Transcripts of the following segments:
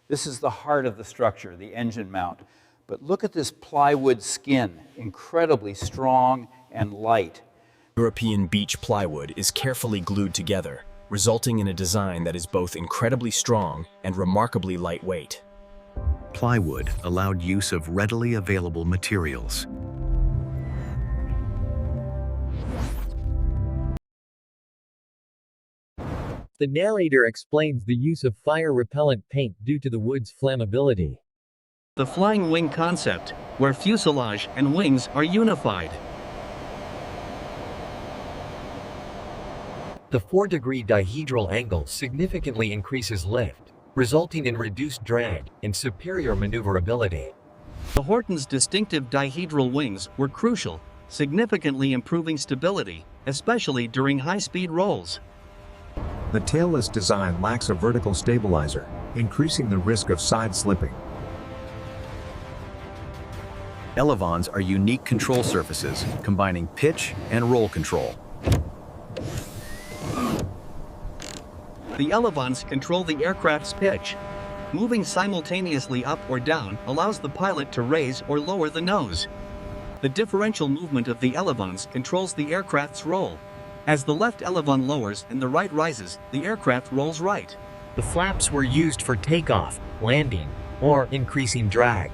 This is the heart of the structure, the engine mount. But look at this plywood skin, incredibly strong and light. European beech plywood is carefully glued together, resulting in a design that is both incredibly strong and remarkably lightweight. Plywood allowed use of readily available materials. The narrator explains the use of fire-repellent paint due to the wood's flammability. The flying wing concept, where fuselage and wings are unified. The 4-degree dihedral angle significantly increases lift, resulting in reduced drag and superior maneuverability. The Horten's distinctive dihedral wings were crucial, significantly improving stability, especially during high-speed rolls. The tailless design lacks a vertical stabilizer, increasing the risk of side slipping. Elevons are unique control surfaces, combining pitch and roll control. The elevons control the aircraft's pitch. Moving simultaneously up or down allows the pilot to raise or lower the nose. The differential movement of the elevons controls the aircraft's roll. As the left elevon lowers and the right rises, the aircraft rolls right. The flaps were used for takeoff, landing, or increasing drag.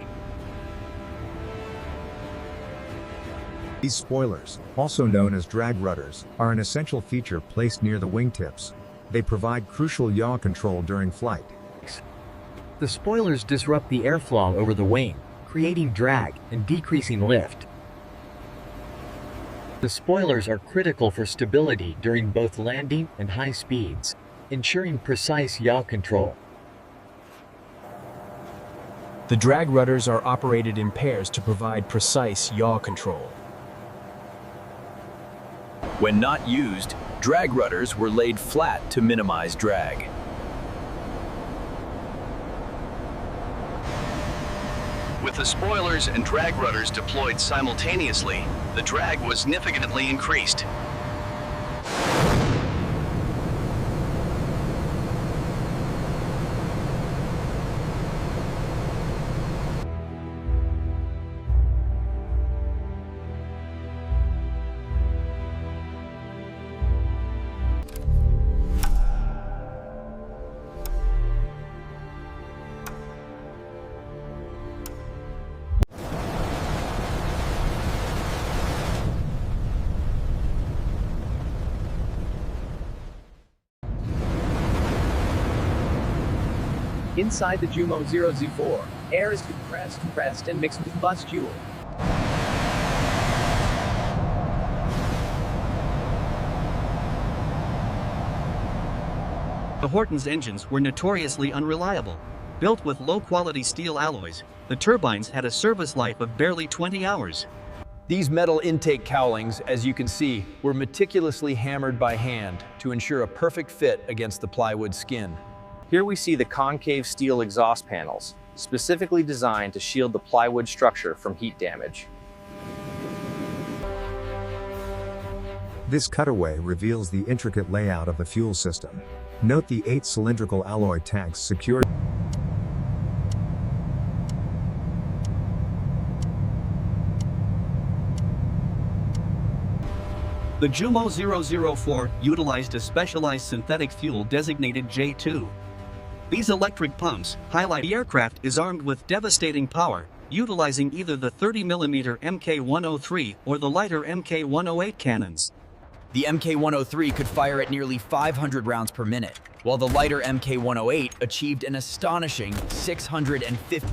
These spoilers, also known as drag rudders, are an essential feature placed near the wingtips. They provide crucial yaw control during flight. The spoilers disrupt the airflow over the wing, creating drag and decreasing lift. The spoilers are critical for stability during both landing and high speeds, ensuring precise yaw control. The drag rudders are operated in pairs to provide precise yaw control. When not used, drag rudders were laid flat to minimize drag. With the spoilers and drag rudders deployed simultaneously, the drag was significantly increased. Inside the Jumo 0Z4, air is compressed and mixed with bus fuel. The Horten's engines were notoriously unreliable. Built with low-quality steel alloys, the turbines had a service life of barely 20 hours. These metal intake cowlings, as you can see, were meticulously hammered by hand to ensure a perfect fit against the plywood skin. Here we see the concave steel exhaust panels, specifically designed to shield the plywood structure from heat damage. This cutaway reveals the intricate layout of the fuel system. Note the 8 cylindrical alloy tanks secured. The Jumo 004 utilized a specialized synthetic fuel designated J2. These electric pumps highlight the aircraft is armed with devastating power, utilizing either the 30mm Mk103 or the lighter Mk108 cannons. The Mk103 could fire at nearly 500 rounds per minute, while the lighter Mk108 achieved an astonishing 650.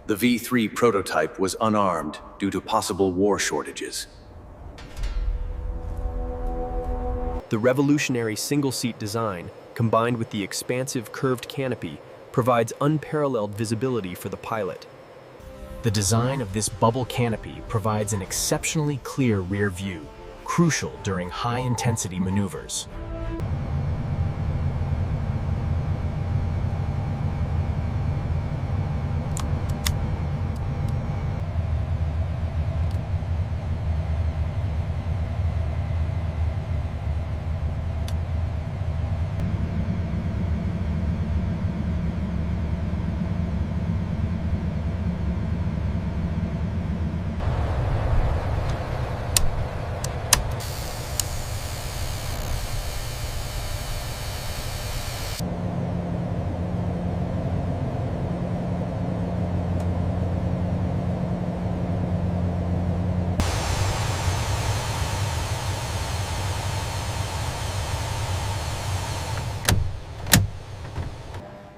The V3 prototype was unarmed due to possible war shortages. The revolutionary single-seat design, combined with the expansive curved canopy, provides unparalleled visibility for the pilot. The design of this bubble canopy provides an exceptionally clear rear view, crucial during high-intensity maneuvers.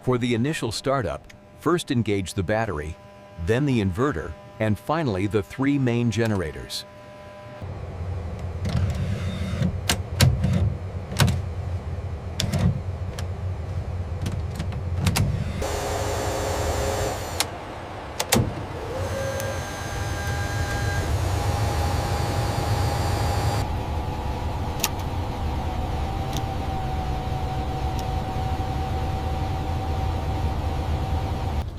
For the initial startup, first engage the battery, then the inverter, and finally the 3 main generators.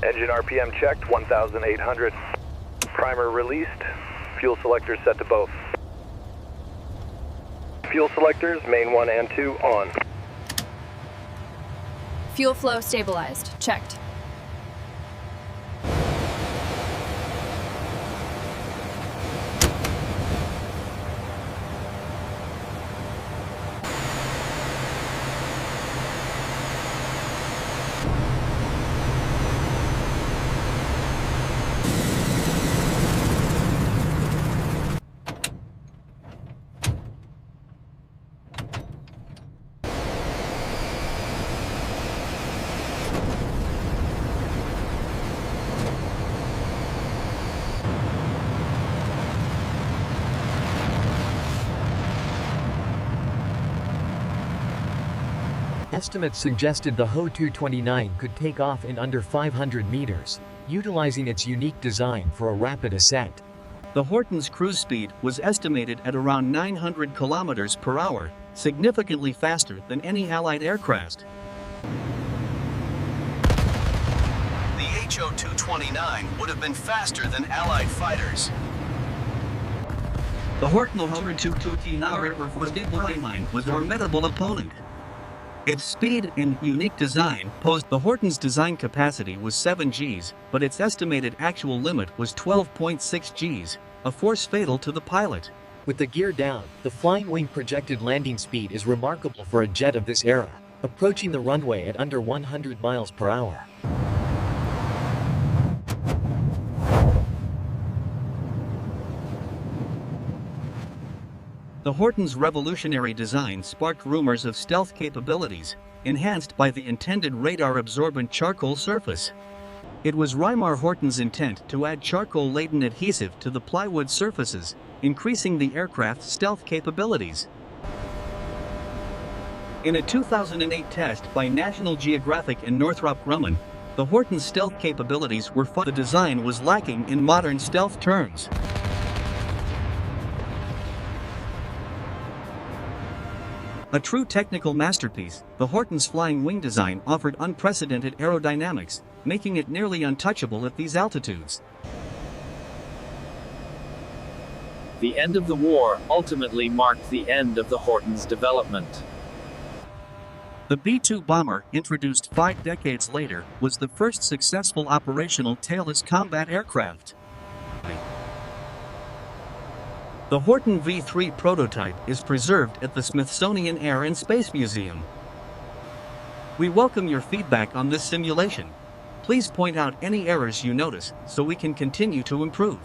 Engine RPM checked, 1,800. Primer released. Fuel selectors set to both. Fuel selectors, main 1 and 2, on. Fuel flow stabilized. Checked. Estimates suggested the Ho-229 could take off in under 500 meters, utilizing its unique design for a rapid ascent. The Horten's cruise speed was estimated at around 900 kilometers per hour, significantly faster than any Allied aircraft. The Ho-229 would have been faster than Allied fighters. The Horten Ho-229 was a formidable opponent. Its speed and unique design posed the Horten's design capacity was 7 Gs, but its estimated actual limit was 12.6 Gs, a force fatal to the pilot. With the gear down, the flying wing projected landing speed is remarkable for a jet of this era, approaching the runway at under 100 miles per hour. The Horten's revolutionary design sparked rumors of stealth capabilities, enhanced by the intended radar-absorbent charcoal surface. It was Reimar Horten's intent to add charcoal-laden adhesive to the plywood surfaces, increasing the aircraft's stealth capabilities. In a 2008 test by National Geographic and Northrop Grumman, the Horten's stealth capabilities were the design was lacking in modern stealth terms. A true technical masterpiece, the Horten's flying wing design offered unprecedented aerodynamics, making it nearly untouchable at these altitudes. The end of the war ultimately marked the end of the Horten's development. The B-2 bomber, introduced 5 decades later, was the first successful operational tailless combat aircraft. The Horten V-3 prototype is preserved at the Smithsonian Air and Space Museum. We welcome your feedback on this simulation. Please point out any errors you notice so we can continue to improve.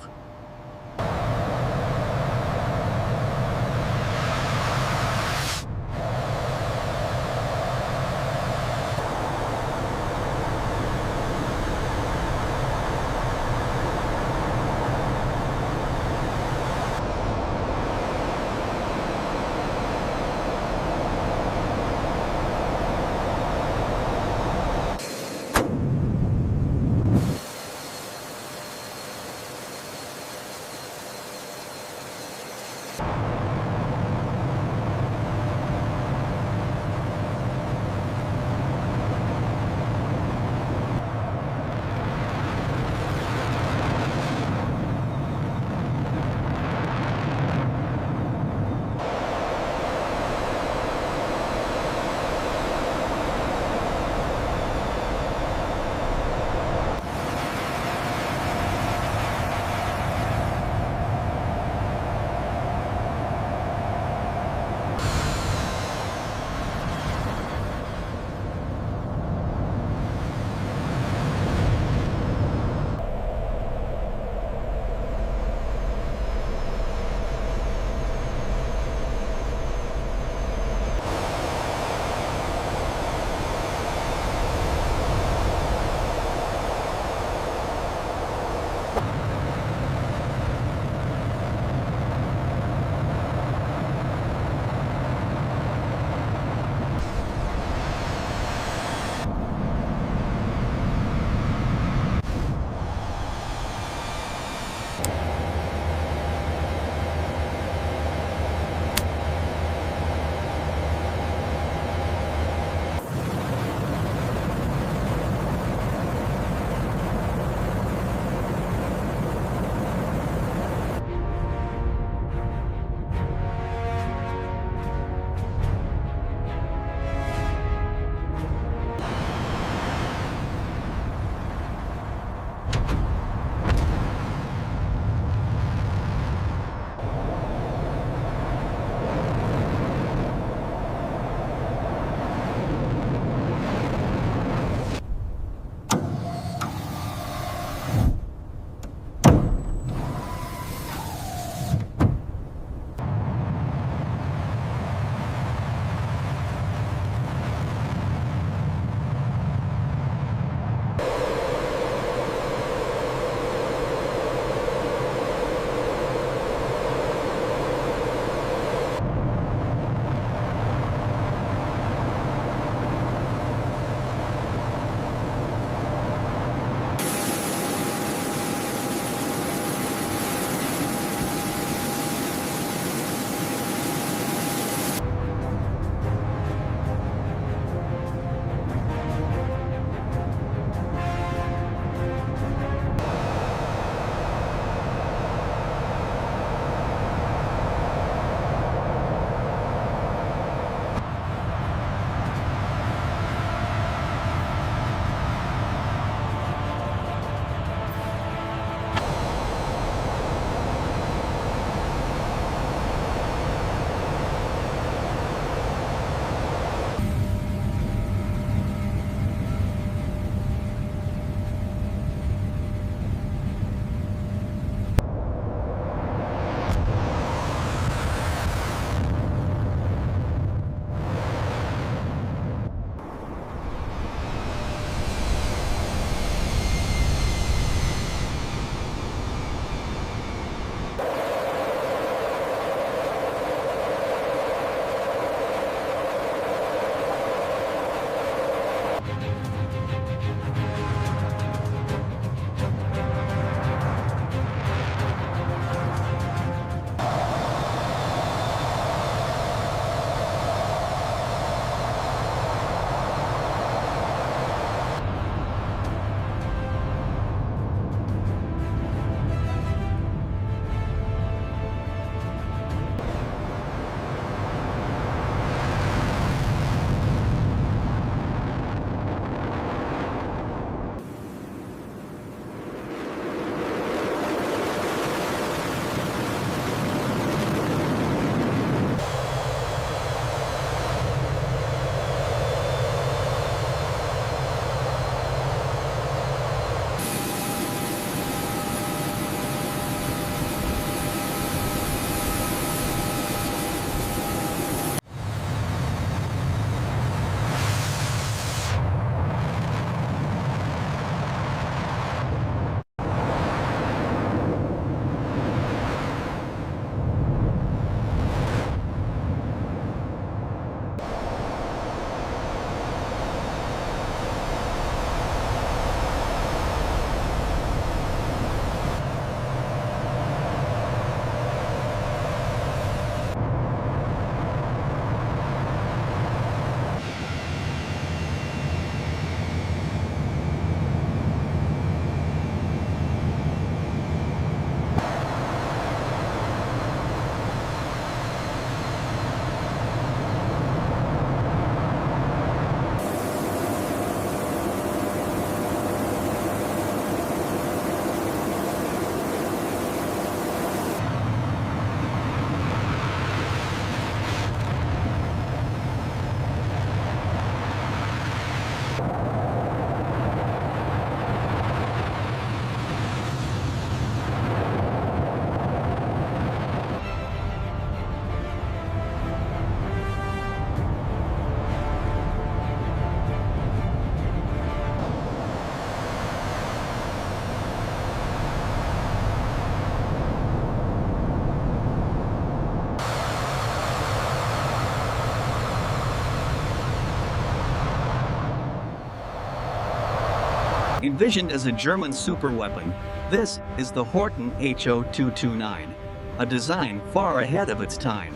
Envisioned as a German superweapon, this is the Horten Ho-229, a design far ahead of its time.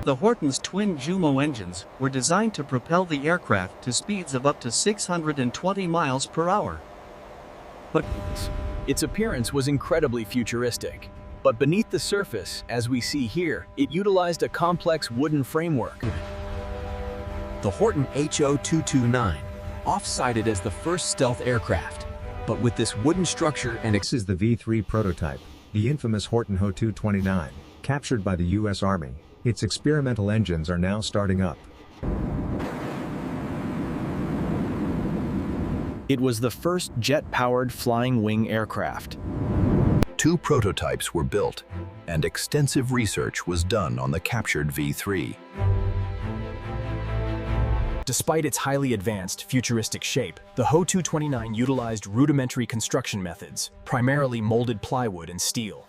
The Horten's twin Jumo engines were designed to propel the aircraft to speeds of up to 620 miles per hour. But its appearance was incredibly futuristic. But beneath the surface, as we see here, it utilized a complex wooden framework. The Horten Ho-229, oft-cited as the first stealth aircraft, but with this wooden structure and This is the V3 prototype, the infamous Horten Ho-229, captured by the U.S. Army. Its experimental engines are now starting up. It was the first jet-powered flying wing aircraft. 2 prototypes were built, and extensive research was done on the captured V3. Despite its highly advanced, futuristic shape, the Ho-229 utilized rudimentary construction methods, primarily molded plywood and steel.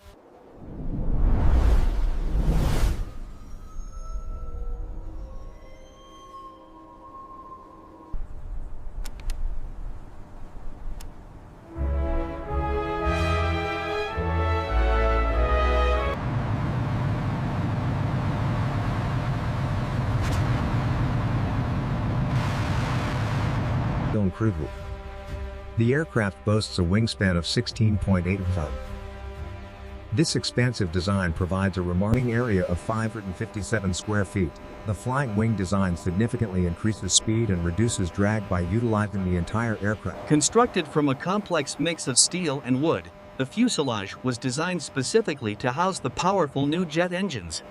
Crew. The aircraft boasts a wingspan of 16.8 feet. This expansive design provides a remarkable area of 557 square feet. The flying wing design significantly increases speed and reduces drag by utilizing the entire aircraft. Constructed from a complex mix of steel and wood, the fuselage was designed specifically to house the powerful new jet engines.